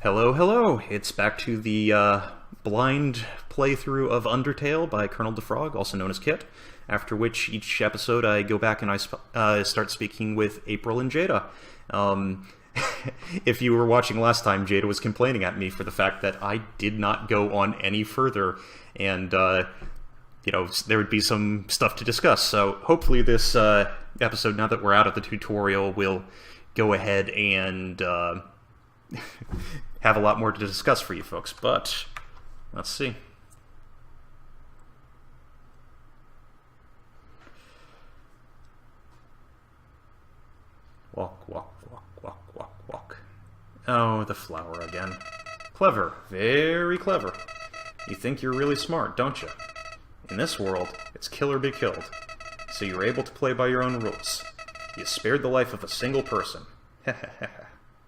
Hello, hello! It's back to the blind playthrough of Undertale by Colonel DeFrog, also known as Kit, after which each episode I go back and I start speaking with April and Jada. If you were watching last time, Jada was complaining at me for the fact that I did not go on any further, and, there would be some stuff to discuss. So hopefully this episode, now that we're out of the tutorial, will go ahead and have a lot more to discuss for you folks, but let's see. Walk, walk, walk, walk, walk, walk. Oh, the flower again. Clever. Very clever. You think you're really smart, don't you? In this world, it's kill or be killed, so you're able to play by your own rules. You spared the life of a single person.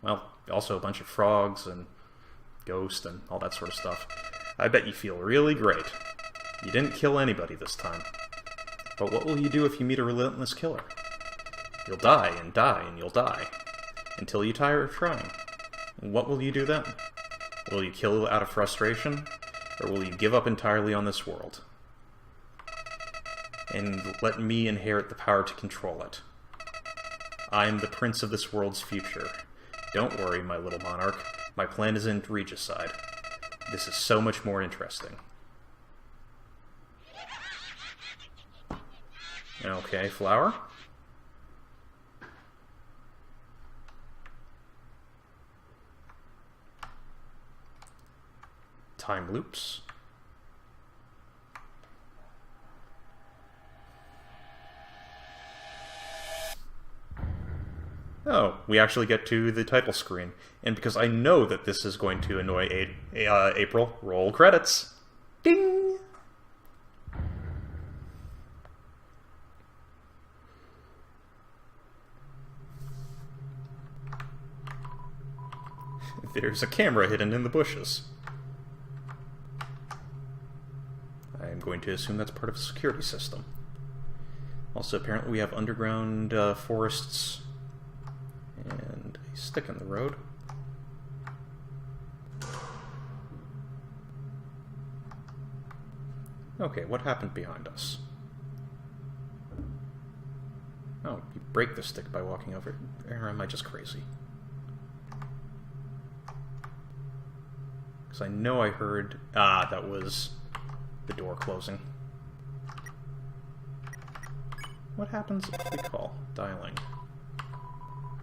Well, also a bunch of frogs and ghosts and all that sort of stuff. I bet you feel really great. You didn't kill anybody this time. But what will you do if you meet a relentless killer? You'll die and you'll die, until you tire of trying. And what will you do then? Will you kill out of frustration, or will you give up entirely on this world? And let me inherit the power to control it. I am the prince of this world's future. Don't worry, my little monarch. My plan isn't regicide. This is so much more interesting. Okay, flower. Time loops. Oh, we actually get to the title screen. And because I know that this is going to annoy April, roll credits. Ding! There's a camera hidden in the bushes. I am going to assume that's part of a security system. Also, apparently we have underground forests and a stick in the road. Okay, what happened behind us? Oh, you break the stick by walking over it. Or am I just crazy? Because I know I heard... Ah, that was the door closing. What happens if we call? Dialing.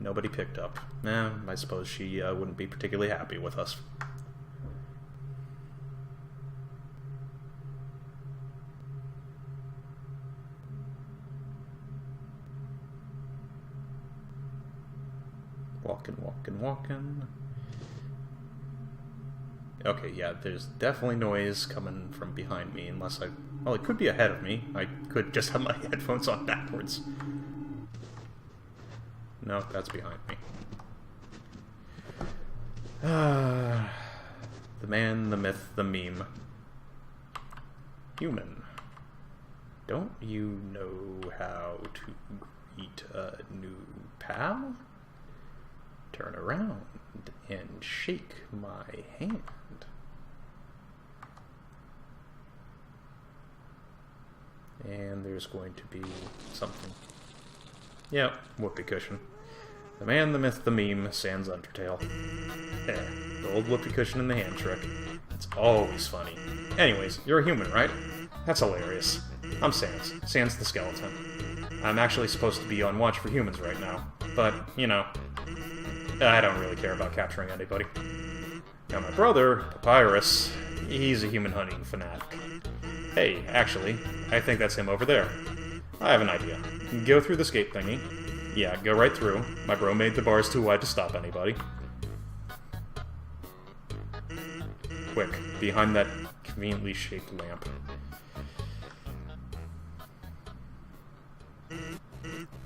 Nobody picked up. I suppose she wouldn't be particularly happy with us. Walking, walking, walking. Okay, yeah, there's definitely noise coming from behind me, unless I... Well, it could be ahead of me. I could just have my headphones on backwards. No, that's behind me. The man, the myth, the meme. Human. Don't you know how to greet a new pal? Turn around and shake my hand. And there's going to be something. Yeah, whoopee cushion. The man, the myth, the meme, sans Undertale. The old whoopee cushion and the hand trick. It's always funny. Anyways, you're a human, right? That's hilarious. I'm Sans. Sans the skeleton. I'm actually supposed to be on watch for humans right now. But, I don't really care about capturing anybody. Now my brother, Papyrus, he's a human hunting fanatic. Hey, actually, I think that's him over there. I have an idea. Go through the escape thingy. Yeah, go right through. My bro made the bars too wide to stop anybody. Quick, behind that conveniently shaped lamp.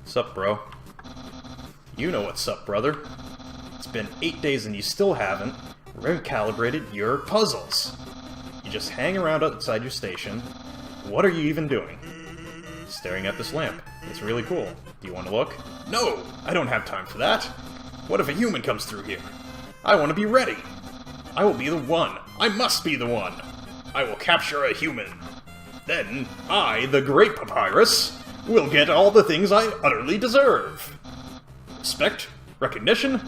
Sup, bro? You know what's up, brother. It's been 8 days and you still haven't recalibrated your puzzles. You just hang around outside your station. What are you even doing? Staring at this lamp. It's really cool. Do you want to look? No! I don't have time for that! What if a human comes through here? I want to be ready! I will be the one. I must be the one. I will capture a human. Then, I, the Great Papyrus, will get all the things I utterly deserve. Respect, recognition,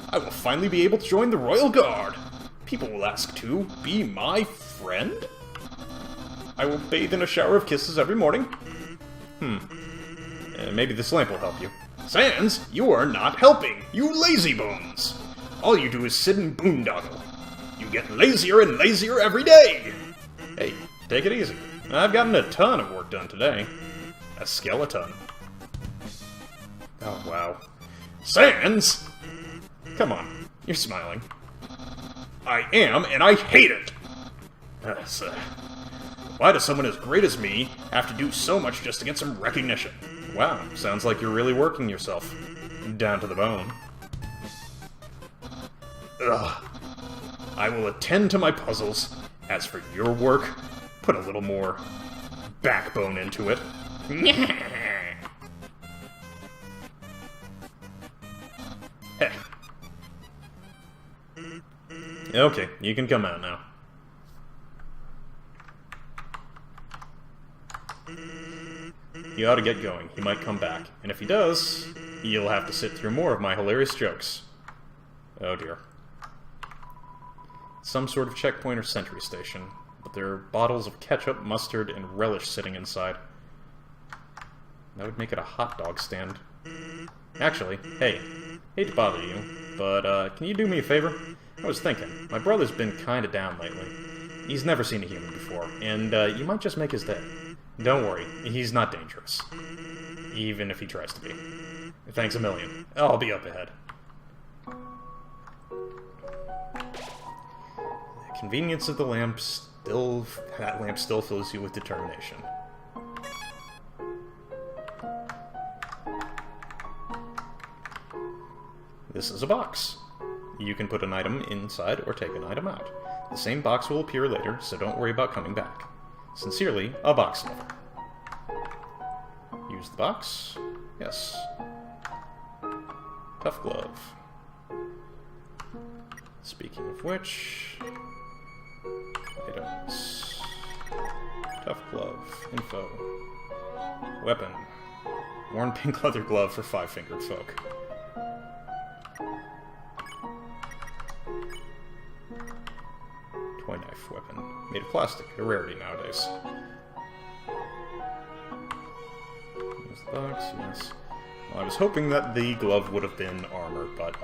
I will finally be able to join the Royal Guard. People will ask to be my friend? I will bathe in a shower of kisses every morning. Maybe this lamp will help you. Sans, you are not helping, you lazy bones! All you do is sit and boondoggle. You get lazier and lazier every day! Hey, take it easy. I've gotten a ton of work done today. A skeleton. Oh, wow. Sans! Come on, you're smiling. I am, and I hate it! Why does someone as great as me have to do so much just to get some recognition? Wow, sounds like you're really working yourself. Down to the bone. Ugh. I will attend to my puzzles. As for your work, put a little more backbone into it. Okay, you can come out now. You ought to get going. He might come back. And if he does, you'll have to sit through more of my hilarious jokes. Oh dear. Some sort of checkpoint or sentry station, but there are bottles of ketchup, mustard, and relish sitting inside. That would make it a hot dog stand. Actually, hey, hate to bother you, but can you do me a favor? I was thinking, my brother's been kinda down lately. He's never seen a human before, and you might just make his day. Don't worry, he's not dangerous. Even if he tries to be. Thanks a million. I'll be up ahead. The convenience of the lamp still... that lamp still fills you with determination. This is a box. You can put an item inside or take an item out. The same box will appear later, so don't worry about coming back. Sincerely, a box lover. Use the box. Yes. Tough glove. Speaking of which... items. Tough glove. Info. Weapon. Worn pink leather glove for five-fingered folk. Toy knife weapon. Made of plastic. A rarity nowadays. Use the box, yes. Well, I was hoping that the glove would have been armor, but...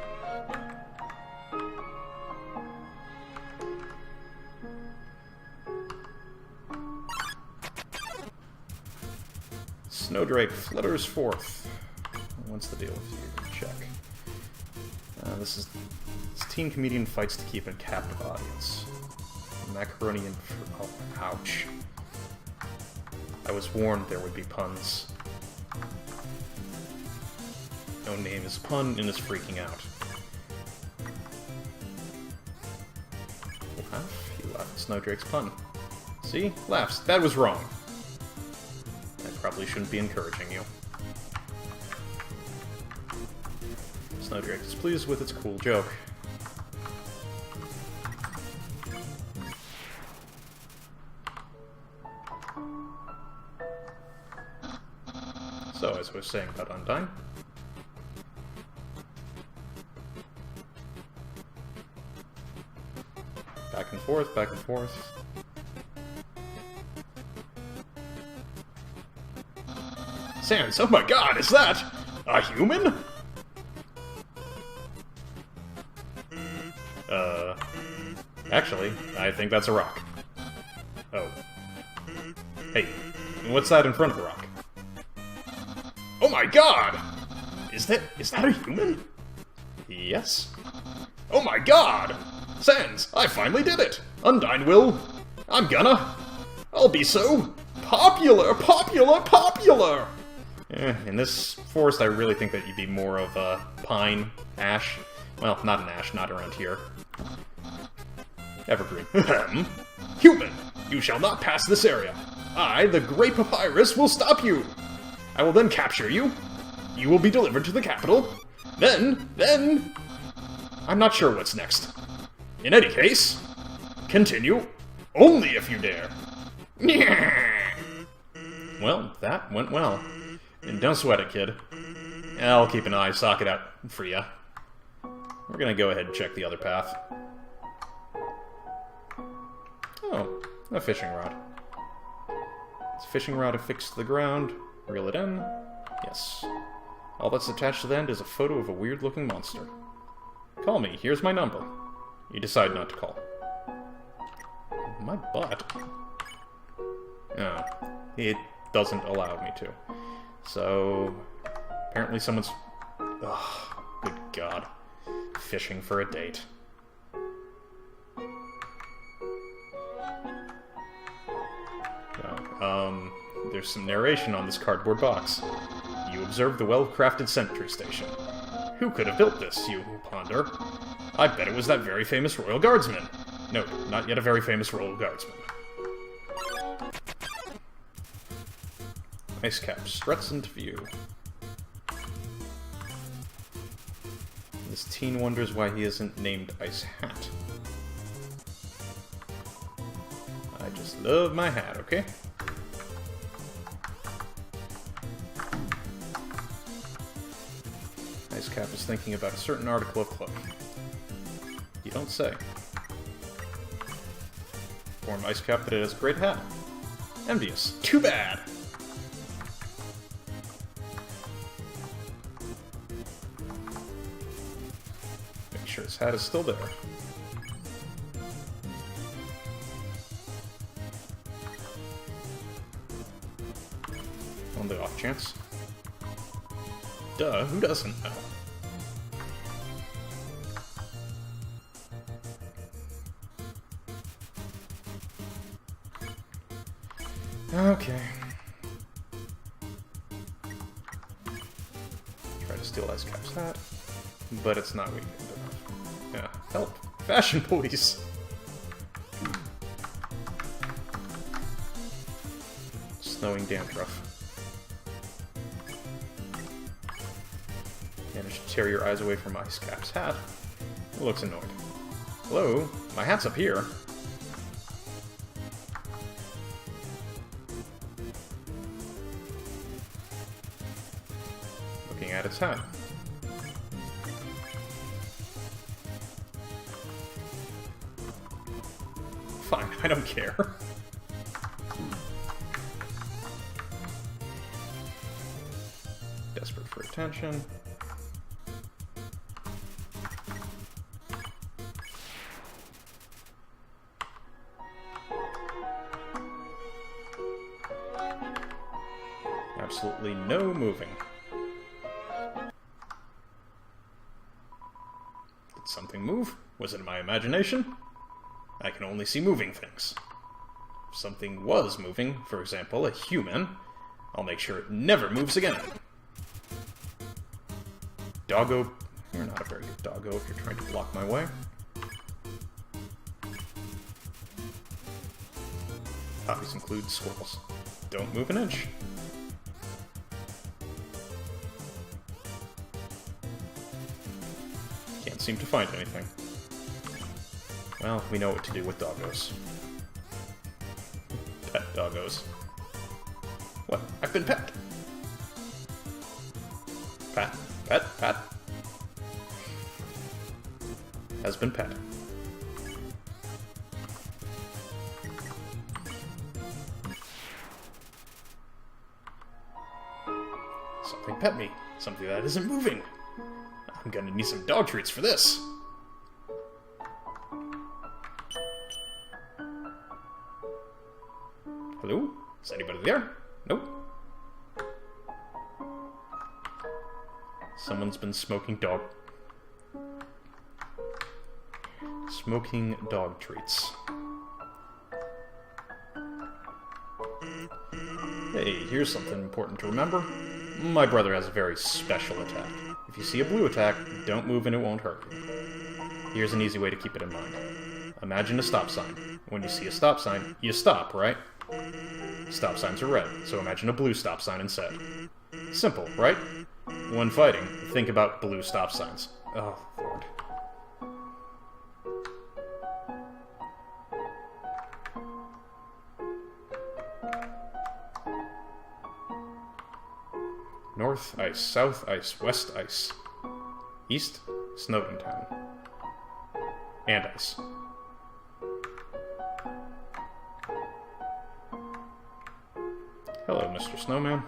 Snowdrape flutters forth. What's the deal with you? Check. This teen comedian fights to keep a captive audience. Macaroni and... oh, ouch. I was warned there would be puns. No name is a pun and is freaking out. Laugh? You laughed at Snowdrake's pun. See? Laughs. That was wrong. I probably shouldn't be encouraging you. Snowdrake is pleased with its cool joke. So, as I was saying about Undyne... back and forth, back and forth... Sans, oh my god, is that a human? Actually, I think that's a rock. Oh. Hey, what's that in front of the rock? Oh my god! Is that a human? Yes. Oh my god! Sans, I finally did it! Undyne will... I'll be so... popular! In this forest, I really think that you'd be more of a pine, ash. Well, not an ash, not around here. Evergreen. Human! You shall not pass this area. I, the Great Papyrus, will stop you! I will then capture you. You will be delivered to the capital. Then... I'm not sure what's next. In any case... Continue. Only if you dare. Well, that went well. And don't sweat it, kid. I'll keep an eye socket out for ya. We're gonna go ahead and check the other path. Oh, a fishing rod. It's a fishing rod affixed to the ground. Reel it in. Yes. All that's attached to the end is a photo of a weird-looking monster. Call me. Here's my number. You decide not to call. My butt? No. It doesn't allow me to. So, apparently someone's... Ugh, good God. Fishing for a date. Oh, there's some narration on this cardboard box. You observe the well-crafted sentry station. Who could have built this, you ponder? I bet it was that very famous royal guardsman. No, not yet a very famous royal guardsman. Ice cap struts into view. This teen wonders why he isn't named Ice Hat. I just love my hat, okay? Ice Cap is thinking about a certain article of clothing. You don't say. Inform Ice Cap that it has a great hat. Envious. Too bad! Make sure his hat is still there. On the off chance. Duh, who doesn't know? Okay. Try to steal Ice Cap's hat, but it's not weak enough. Yeah, help! Fashion police! Snowing dandruff. Managed to tear your eyes away from Ice Cap's hat. It looks annoyed. Hello? My hat's up here. Looking at its hat. Fine, I don't care. Desperate for attention. Absolutely no moving. Did something move? Was it my imagination? I can only see moving things. If something was moving, for example, a human, I'll make sure it never moves again. Doggo... You're not a very good doggo if you're trying to block my way. Hobbies include squirrels. Don't move an inch. Can't seem to find anything. Well, we know what to do with doggos. Pet doggos. What? I've been pet! Pat. Pet. Pat. Has been pet. Something pet me. Something that isn't moving. I'm gonna need some dog treats for this. Hello? Is anybody there? Nope. Someone's been smoking dog treats. Hey, here's something important to remember. My brother has a very special attack. If you see a blue attack, don't move and it won't hurt you. Here's an easy way to keep it in mind. Imagine a stop sign. When you see a stop sign, you stop, right? Stop signs are red, so imagine a blue stop sign instead. Simple, right? When fighting, think about blue stop signs. Oh, Lord. North ice, south ice, west ice. East, Snowden Town. And ice. Hello, Mr. Snowman.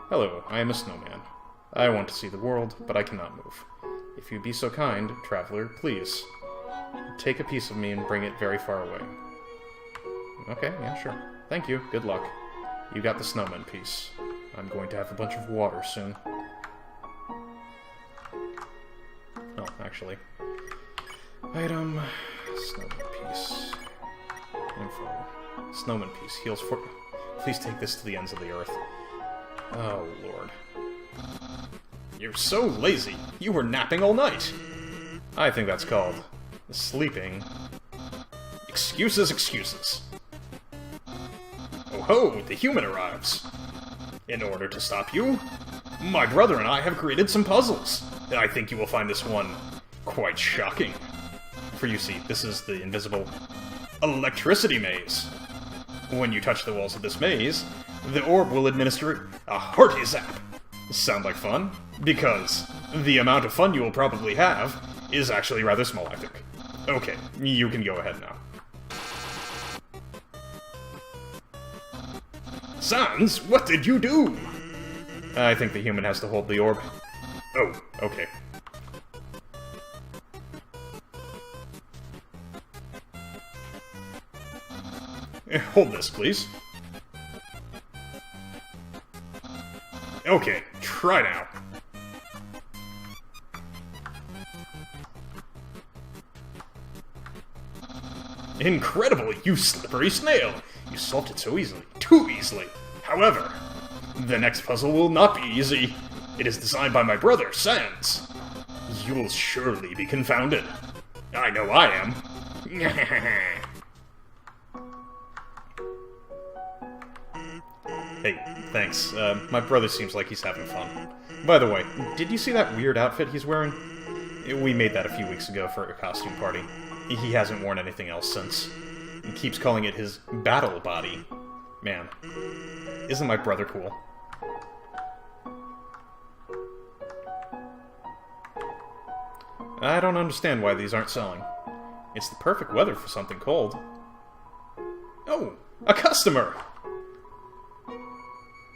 Hello, I am a snowman. I want to see the world, but I cannot move. If you be so kind, traveler, please. Take a piece of me and bring it very far away. Okay, yeah, sure. Thank you, good luck. You got the snowman piece. I'm going to have a bunch of water soon. Oh, actually. Item... Snowman piece. Info. Snowman piece. Heals for... Please take this to the ends of the earth. Oh, Lord. You're so lazy. You were napping all night. I think that's called... sleeping. Excuses, excuses. Oh ho, the human arrives. In order to stop you, my brother and I have created some puzzles. I think you will find this one quite shocking. For you see, this is the invisible electricity maze. When you touch the walls of this maze, the orb will administer a hearty zap. Sound like fun? Because the amount of fun you will probably have is actually rather small, I think. Okay, you can go ahead now. Sans, what did you do? I think the human has to hold the orb. Oh, okay. Hold this, please. Okay, try now. Incredible, you slippery snail! You solved it so easily. Too easily. However, the next puzzle will not be easy. It is designed by my brother, Sans. You'll surely be confounded. I know I am. Hey, thanks. My brother seems like he's having fun. By the way, did you see that weird outfit he's wearing? We made that a few weeks ago for a costume party. He hasn't worn anything else since. He keeps calling it his battle body. Man, isn't my brother cool? I don't understand why these aren't selling. It's the perfect weather for something cold. Oh, a customer!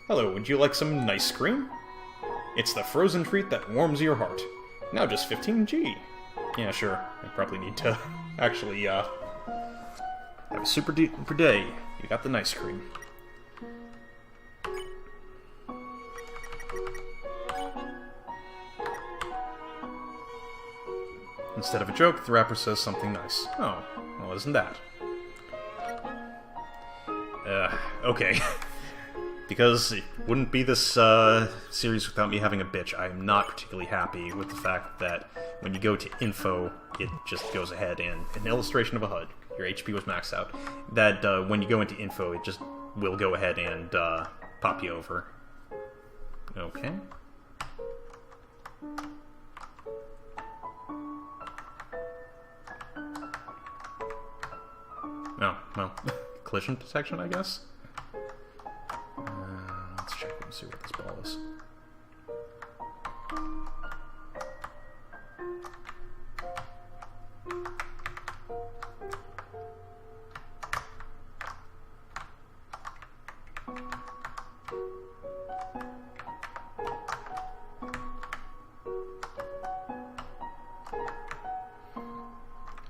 Hello, would you like some nice cream? It's the frozen treat that warms your heart. Now just 15G. Yeah, sure. I probably need to actually, have a super duper day. You got the nice cream. Instead of a joke, the rapper says something nice. Oh, well, isn't that? Okay. Because it wouldn't be this series without me having a bitch. I'm not particularly happy with the fact that when you go to info, it just goes ahead and an illustration of a HUD. Your HP was maxed out. That when you go into info, it just will go ahead and pop you over. Okay. Oh, well, collision detection, I guess? Let's check and see what this ball is.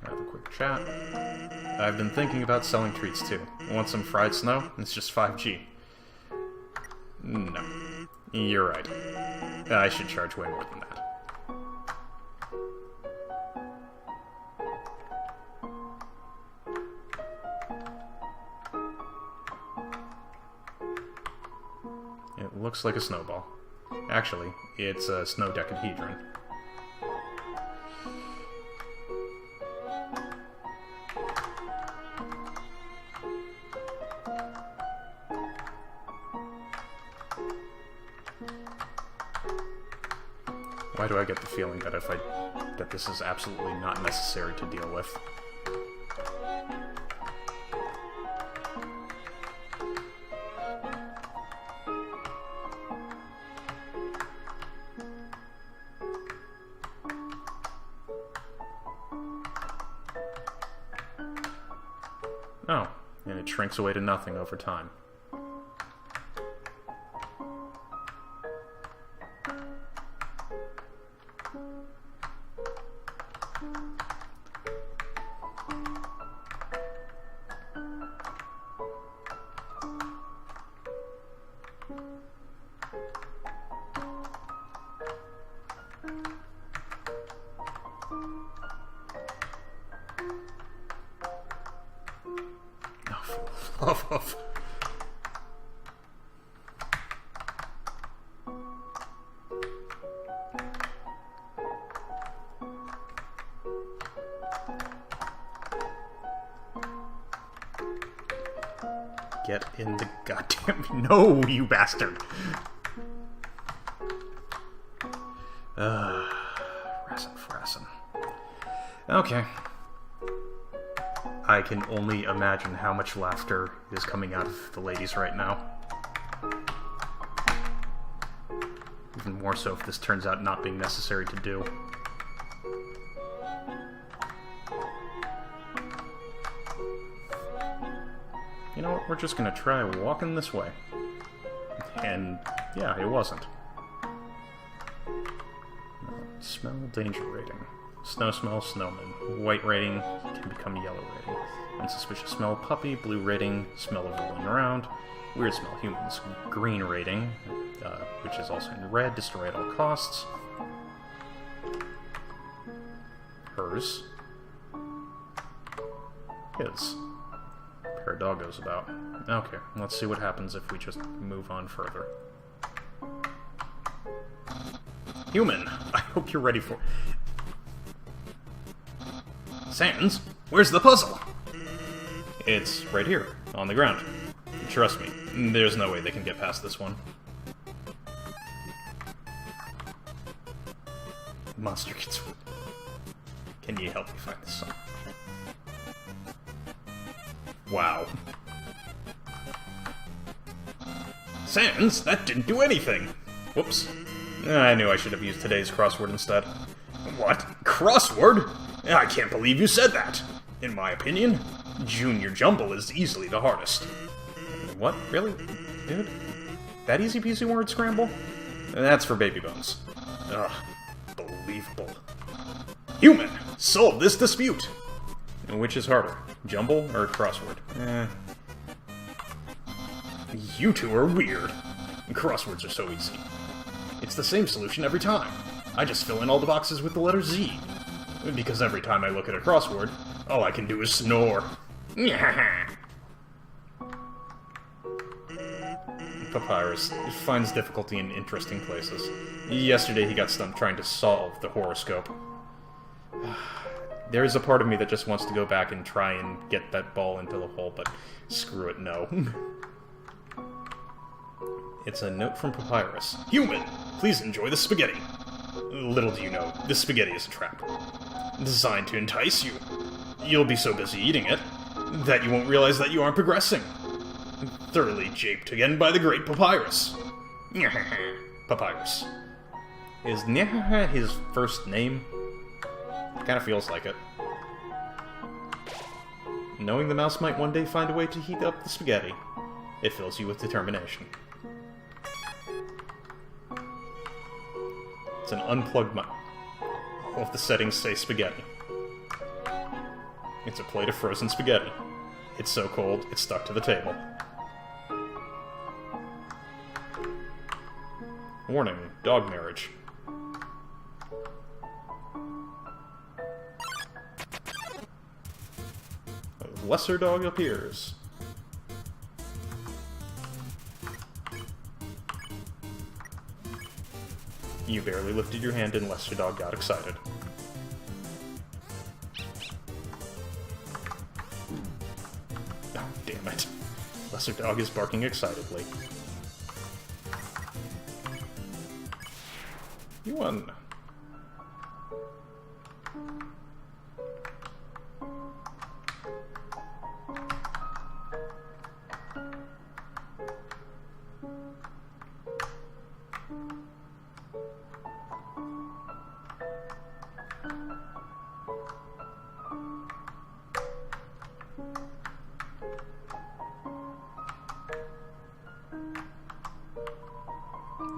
Have a quick chat. I've been thinking about selling treats too. Want some fried snow? It's just 5G. No. You're right. I should charge way more than that. It looks like a snowball. Actually, it's a snow decahedron. Why do I get the feeling that that this is absolutely not necessary to deal with? which shrinks away to nothing over time. Of. Get in the goddamn... No, you bastard! Frassin. Okay. I can only imagine how much laughter is coming out of the ladies right now. Even more so if this turns out not being necessary to do. You know what, we're just gonna try walking this way. And, yeah, it wasn't. Smell danger rating. Snow smell, snowman. White rating can become yellow rating. Unsuspicious smell, puppy. Blue rating, smell of rolling around. Weird smell, humans. Green rating, which is also in red, destroy at all costs. Hers. His. Pair of doggos about. Okay, let's see what happens if we just move on further. Human! I hope you're ready for... Sans? Where's the puzzle? It's right here, on the ground. Trust me, there's no way they can get past this one. Monster gets... Can you help me find this song? Wow. Sans? That didn't do anything! Whoops. I knew I should have used today's crossword instead. What? Crossword? I can't believe you said that! In my opinion, Junior Jumble is easily the hardest. What? Really? Dude? That easy peasy word scramble? That's for baby bones. Ugh. Believable. Human! Solve this dispute! Which is harder? Jumble or crossword? You two are weird. Crosswords are so easy. It's the same solution every time. I just fill in all the boxes with the letter Z. Because every time I look at a crossword, all I can do is snore. Papyrus finds difficulty in interesting places. Yesterday he got stumped trying to solve the horoscope. There is a part of me that just wants to go back and try and get that ball into the hole, but screw it, no. It's a note from Papyrus. Human! Please enjoy the spaghetti. Little do you know, this spaghetti is a trap. Designed to entice you. You'll be so busy eating it that you won't realize that you aren't progressing. Thoroughly japed again by the great Papyrus. Papyrus. Is Nyahaha his first name? Kinda feels like it. Knowing the mouse might one day find a way to heat up the spaghetti, it fills you with determination. It's an unplugged mic. All of the settings say spaghetti. It's a plate of frozen spaghetti. It's so cold, it's stuck to the table. Warning, dog marriage. A lesser dog appears. You barely lifted your hand and lesser dog got excited. Oh, damn it. Lesser dog is barking excitedly. You won.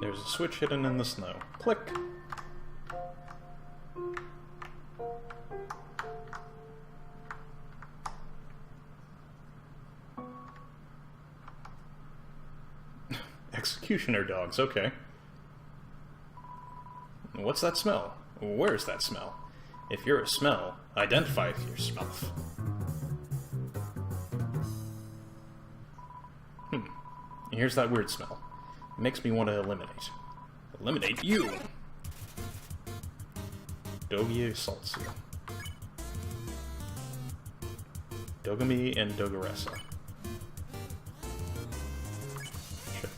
There's a switch hidden in the snow. Click. Executioner dogs, okay. What's that smell? Where's that smell? If you're a smell, identify yourself. Here's that weird smell. It makes me want to eliminate. Eliminate you! Dogia assaults you. Dogami and Dogaressa. Check.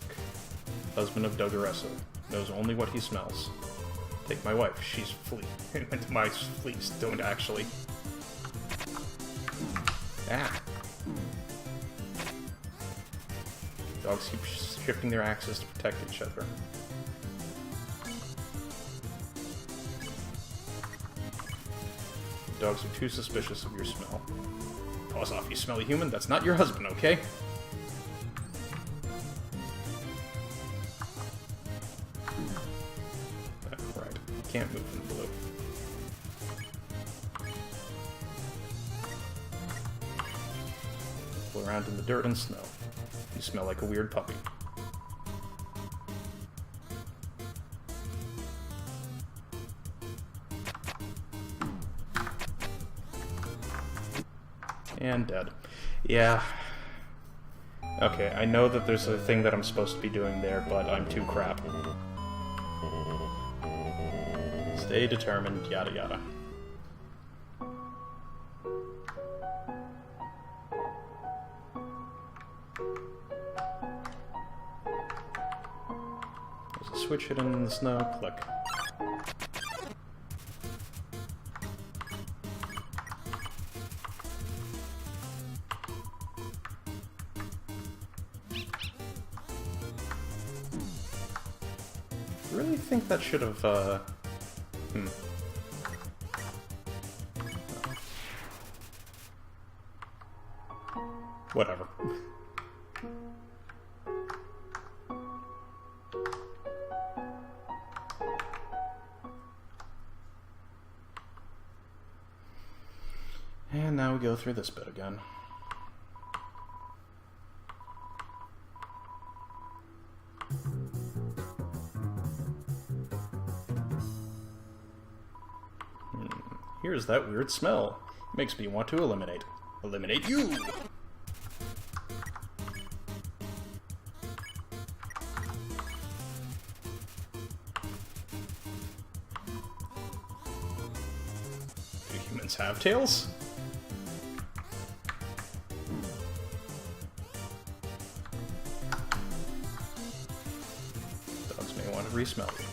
Husband of Dogaressa. Knows only what he smells. Take my wife. She's flea. My fleas don't actually. Ah. Dogs keep shifting their axes to protect each other. Dogs are too suspicious of your smell. Paws off, you smelly human. That's not your husband, okay? Right. Can't move in blue. Roll around in the dirt and snow. You smell like a weird puppy. And dead. Yeah. Okay, I know that there's a thing that I'm supposed to be doing there, but I'm too crap. Stay determined, yada yada. There's a switch hidden in the snow. Click. I really think that should have, Whatever. And now we go through this bit again. Here's that weird smell. It makes me want to eliminate. Eliminate you! Do humans have tails? Dogs may want to re-smell you.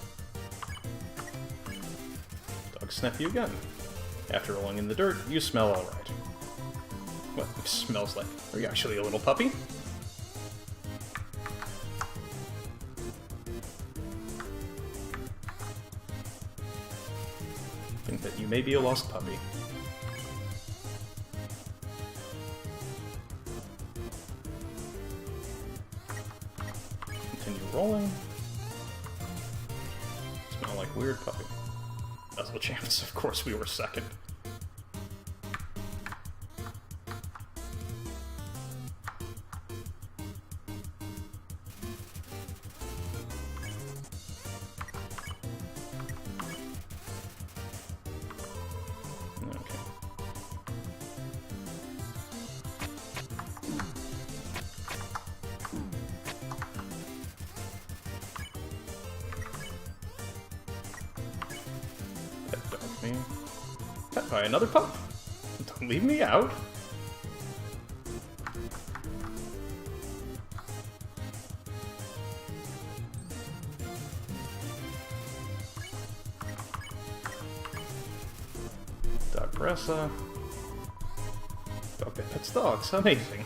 Dogs sniff you again. After rolling in the dirt, you smell alright. What smells like? Are you actually a little puppy? Think that you may be a lost puppy. Continue rolling. Smell like weird puppy. Puzzle champs, of course we were second. Okay. Pet by another pup? Don't leave me out. Dogaressa. Dog that pets dogs. Amazing.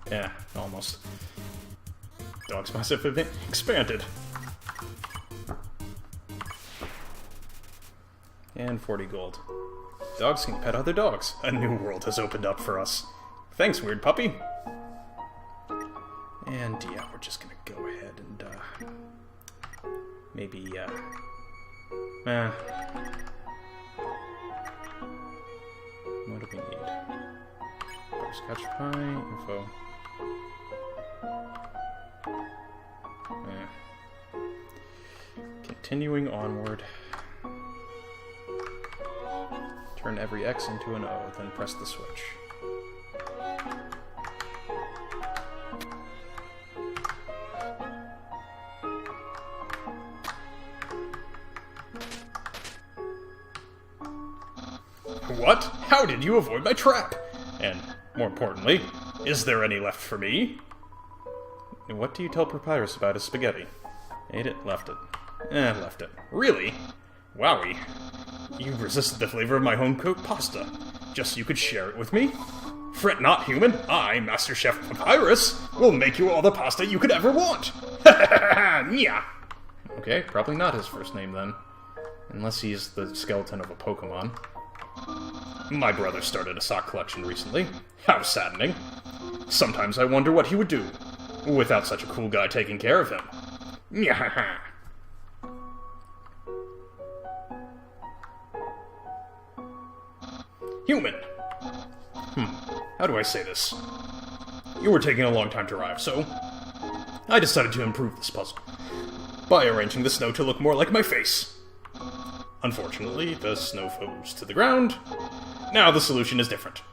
Yeah, almost. Dogs must have been expanded. And 40 gold. Dogs can pet other dogs. A new world has opened up for us. Thanks, weird puppy. And yeah, we're just gonna go ahead and maybe what do we need? Butterscotch pie, info. Continuing onward. Turn every X into an O, then press the switch. What? How did you avoid my trap? And, more importantly, is there any left for me? And what do you tell Papyrus about his spaghetti? Ate it, left it. Left it. Really? Wowie. You resisted the flavor of my home-cooked pasta, just so you could share it with me? Fret not, human. I, Master Chef Papyrus, will make you all the pasta you could ever want. Yeah. Okay, probably not his first name then. Unless he's the skeleton of a Pokemon. My brother started a sock collection recently. How saddening. Sometimes I wonder what he would do without such a cool guy taking care of him. Yeah. Human! How do I say this? You were taking a long time to arrive, so I decided to improve this puzzle by arranging the snow to look more like my face. Unfortunately, the snow froze to the ground. Now the solution is different.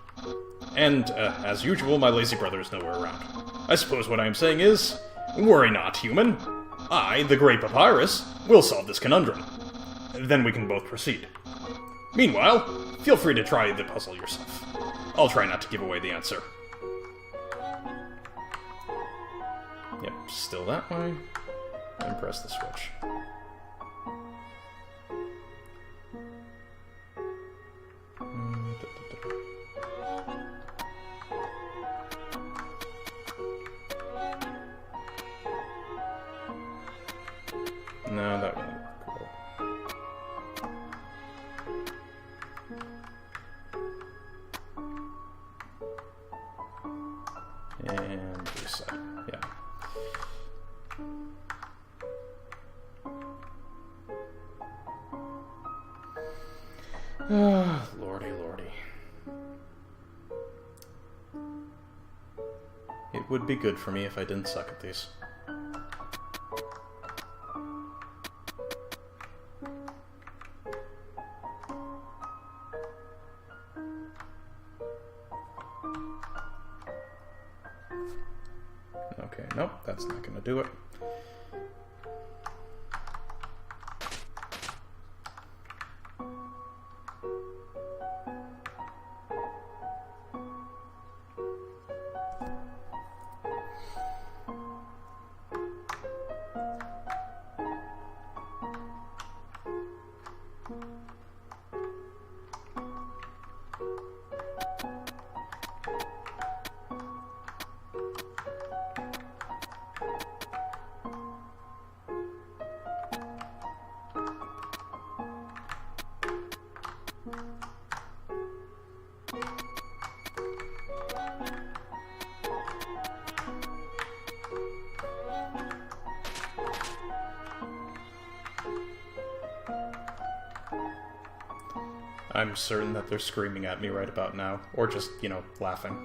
And, as usual, my lazy brother is nowhere around. I suppose what I am saying is, worry not, human. I, the great Papyrus, will solve this conundrum. Then we can both proceed. Meanwhile, feel free to try the puzzle yourself. I'll try not to give away the answer. Yep, still that way. And press the switch. No, that won't work. And reset. Yeah. Ah, lordy, lordy. It would be good for me if I didn't suck at these. Okay, nope, that's not gonna do it. I'm certain that they're screaming at me right about now, or just, you know, laughing.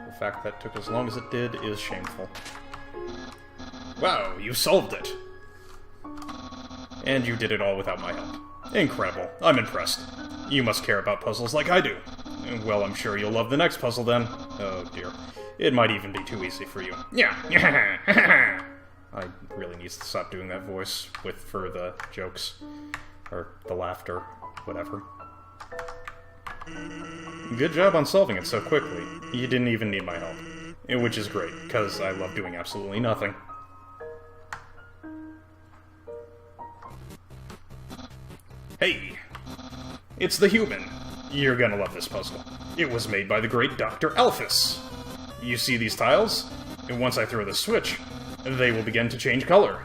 The fact that it took as long as it did is shameful. Wow, you solved it! And you did it all without my help. Incredible. I'm impressed. You must care about puzzles like I do. Well, I'm sure you'll love the next puzzle then. Oh dear. It might even be too easy for you. Yeah. I really need to stop doing that voice for the jokes. Or the laughter. Whatever. Good job on solving it so quickly. You didn't even need my help. Which is great, because I love doing absolutely nothing. Hey! It's the human. You're gonna love this puzzle. It was made by the great Dr. Alphys. You see these tiles? And once I throw the switch, they will begin to change color.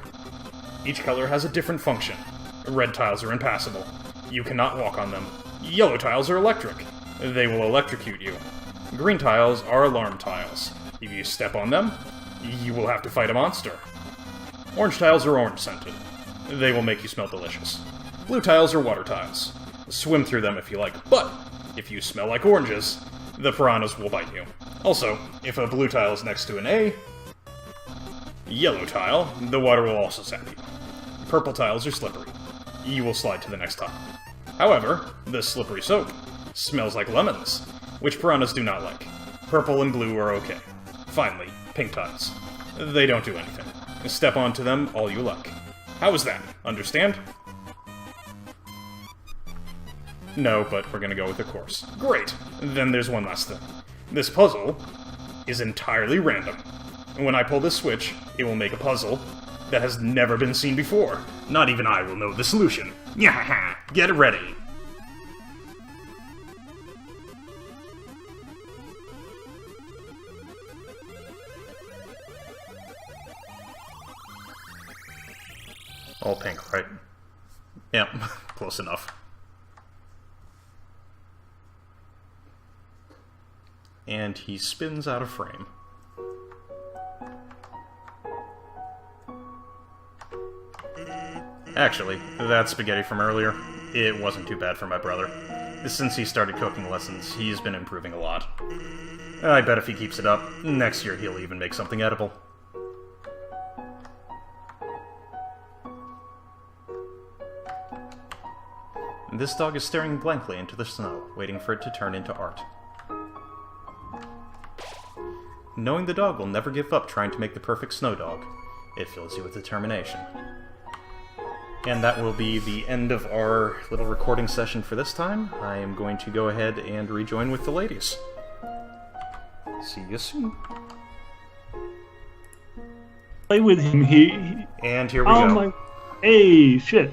Each color has a different function. Red tiles are impassable. You cannot walk on them. Yellow tiles are electric. They will electrocute you. Green tiles are alarm tiles. If you step on them, you will have to fight a monster. Orange tiles are orange-scented. They will make you smell delicious. Blue tiles are water tiles. Swim through them if you like, but if you smell like oranges, the piranhas will bite you. Also, if a blue tile is next to an A, yellow tile, the water will also zap you. Purple tiles are slippery. You will slide to the next tile. However, this slippery soap smells like lemons, which piranhas do not like. Purple and blue are okay. Finally, pink tiles. They don't do anything. Step onto them all you like. How is that? Understand? No, but we're gonna go with the course. Great! Then there's one last thing. This puzzle is entirely random. When I pull this switch, it will make a puzzle that has never been seen before. Not even I will know the solution. Yahaha! Get ready! All pink, right? Yeah, close enough. And he spins out of frame. Actually, that spaghetti from earlier, it wasn't too bad for my brother. Since he started cooking lessons, he's been improving a lot. I bet if he keeps it up, next year he'll even make something edible. This dog is staring blankly into the snow, waiting for it to turn into art. Knowing the dog will never give up trying to make the perfect snow dog, it fills you with determination. And that will be the end of our little recording session for this time. I am going to go ahead and rejoin with the ladies. See you soon. Play with him. And here we go. Hey, shit.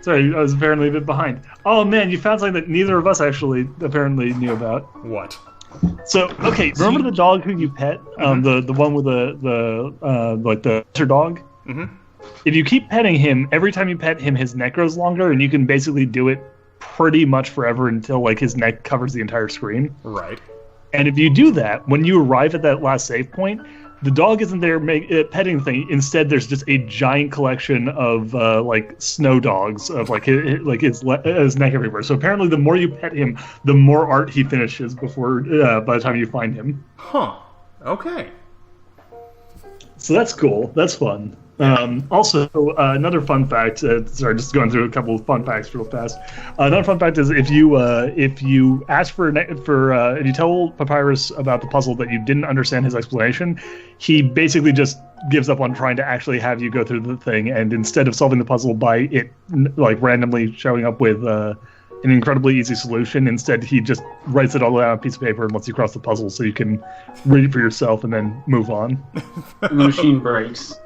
Sorry, I was apparently a bit behind. Oh man, you found something that neither of us actually apparently knew about. What? So, okay, remember the dog who you pet? The one with the dog? Mm-hmm. If you keep petting him, every time you pet him, his neck grows longer, and you can basically do it pretty much forever until like his neck covers the entire screen. Right. And if you do that, when you arrive at that last save point, the dog isn't there petting the thing. Instead, there's just a giant collection of like snow dogs of like his neck everywhere. So apparently, the more you pet him, the more art he finishes before by the time you find him. Huh. Okay. So that's cool. That's fun. Also, another fun fact. Sorry, just going through a couple of fun facts real fast. Another fun fact is if you ask if you tell Papyrus about the puzzle that you didn't understand his explanation, he basically just gives up on trying to actually have you go through the thing, and instead of solving the puzzle by it like randomly showing up with an incredibly easy solution, instead he just writes it all down on a piece of paper and lets you cross the puzzle so you can read it for yourself and then move on. The machine breaks.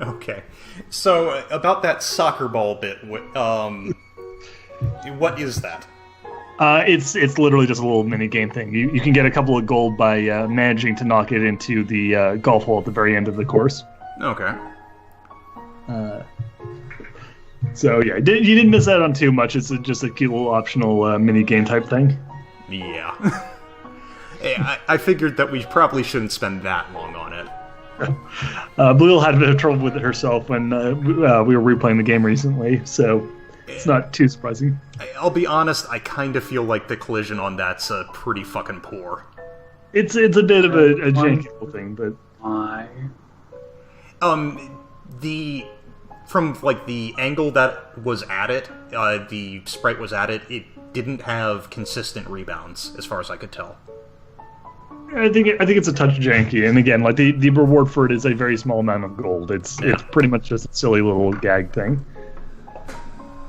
Okay. So, about that soccer ball bit, what is that? It's literally just a little mini game thing. You can get a couple of gold by managing to knock it into the golf hole at the very end of the course. Okay. So yeah, you didn't miss out on too much. It's just a cute little optional mini game type thing. Yeah. I figured that we probably shouldn't spend that long on it. Blue had a bit of trouble with it herself when we were replaying the game recently, so it's not too surprising. I'll be honest, I kind of feel like the collision on that's pretty fucking poor. It's a bit of a janky little thing, but why? From like the angle that was at it, the sprite was at it, it didn't have consistent rebounds, as far as I could tell. I think it's a touch janky, and again, like the reward for it is a very small amount of gold. It's pretty much just a silly little gag thing.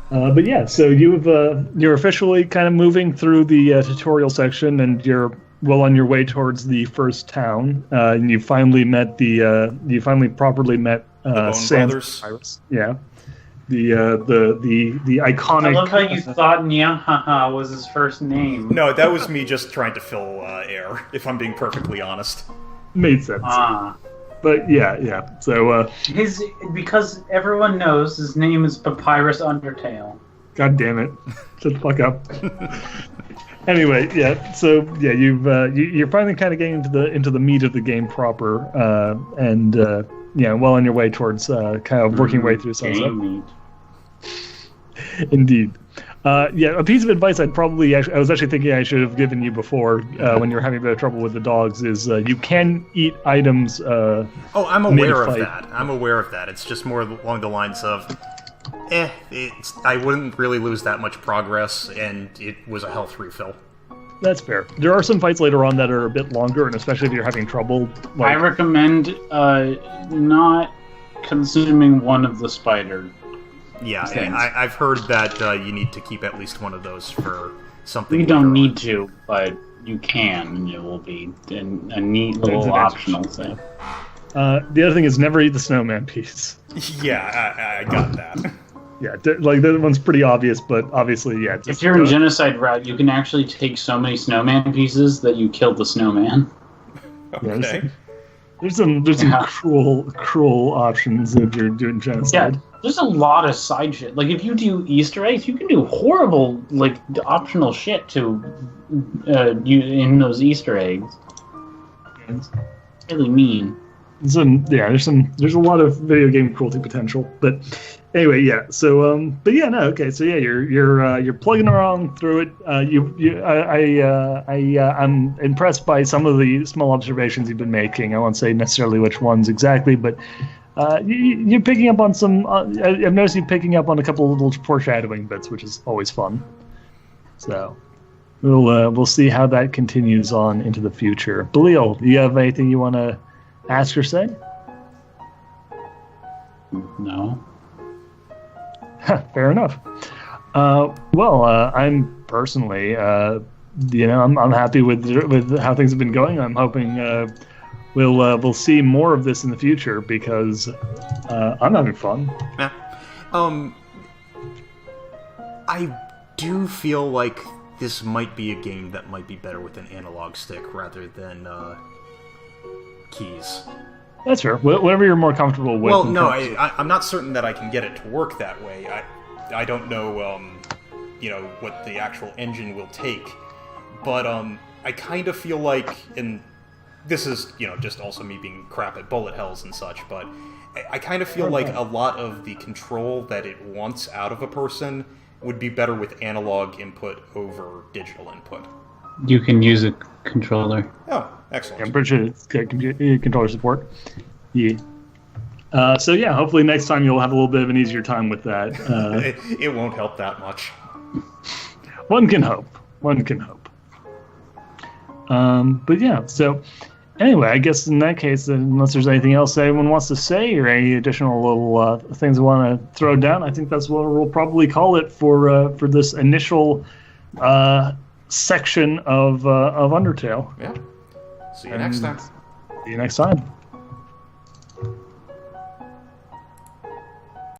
But yeah, so you're officially kind of moving through the tutorial section, and you're well on your way towards the first town. And you finally properly met Sam Papyrus. Yeah. The iconic. I love how you thought Nyahaha was his first name. No, that was me just trying to fill air, if I'm being perfectly honest. Made sense. But yeah. So Because everyone knows his name is Papyrus Undertale. God damn it, shut the fuck up. Anyway, yeah. So yeah, you're finally kind of getting into the meat of the game proper, and well on your way towards kind of working your way through Sunset. Game meat. Indeed. A piece of advice I was actually thinking I should have given you before when you were having a bit of trouble with the dogs is you can eat items. I'm aware of that. I'm aware of that. It's just more along the lines of, I wouldn't really lose that much progress, and it was a health refill. That's fair. There are some fights later on that are a bit longer, and especially if you're having trouble. I recommend not consuming one of the spider. Yeah, I've heard that you need to keep at least one of those for something. You don't need to, but you can, and it will be a neat little optional thing. The other thing is never eat the snowman piece. Yeah, I got that. Yeah, like that one's pretty obvious, but obviously, yeah. If you're in genocide route, you can actually take so many snowman pieces that you kill the snowman. Okay. Yeah, there's some cruel options if you're doing genocide. Yeah, there's a lot of side shit. Like if you do Easter eggs, you can do horrible optional shit to in those Easter eggs. It's really mean. There's a lot of video game cruelty potential, but anyway, yeah. So, okay. So yeah, you're plugging around through it. I'm impressed by some of the small observations you've been making. I won't say necessarily which ones exactly, but you're picking up on some. I've noticed you picking up on a couple of little foreshadowing bits, which is always fun. So we'll see how that continues on into the future. Belial, do you have anything you want to ask or say? No. Fair enough. I'm personally, I'm happy with how things have been going. I'm hoping we'll see more of this in the future because I'm having fun. Yeah. I do feel like this might be a game that might be better with an analog stick rather than keys. That's fair. Whatever you're more comfortable with. Well, no, I'm not certain that I can get it to work that way. I don't know, what the actual engine will take, but I kind of feel like, and this is, just also me being crap at bullet hells and such, but I kind of feel like a lot of the control that it wants out of a person would be better with analog input over digital input. You can use a controller. Oh, excellent. I'm pretty sure it's got controller support. Yeah. So yeah, hopefully next time you'll have a little bit of an easier time with that. It won't help that much. One can hope. But yeah, so anyway, I guess in that case, unless there's anything else anyone wants to say or any additional little things we want to throw down, I think that's what we'll probably call it for this initial section of Undertale. Yeah. See you next time. See you next time.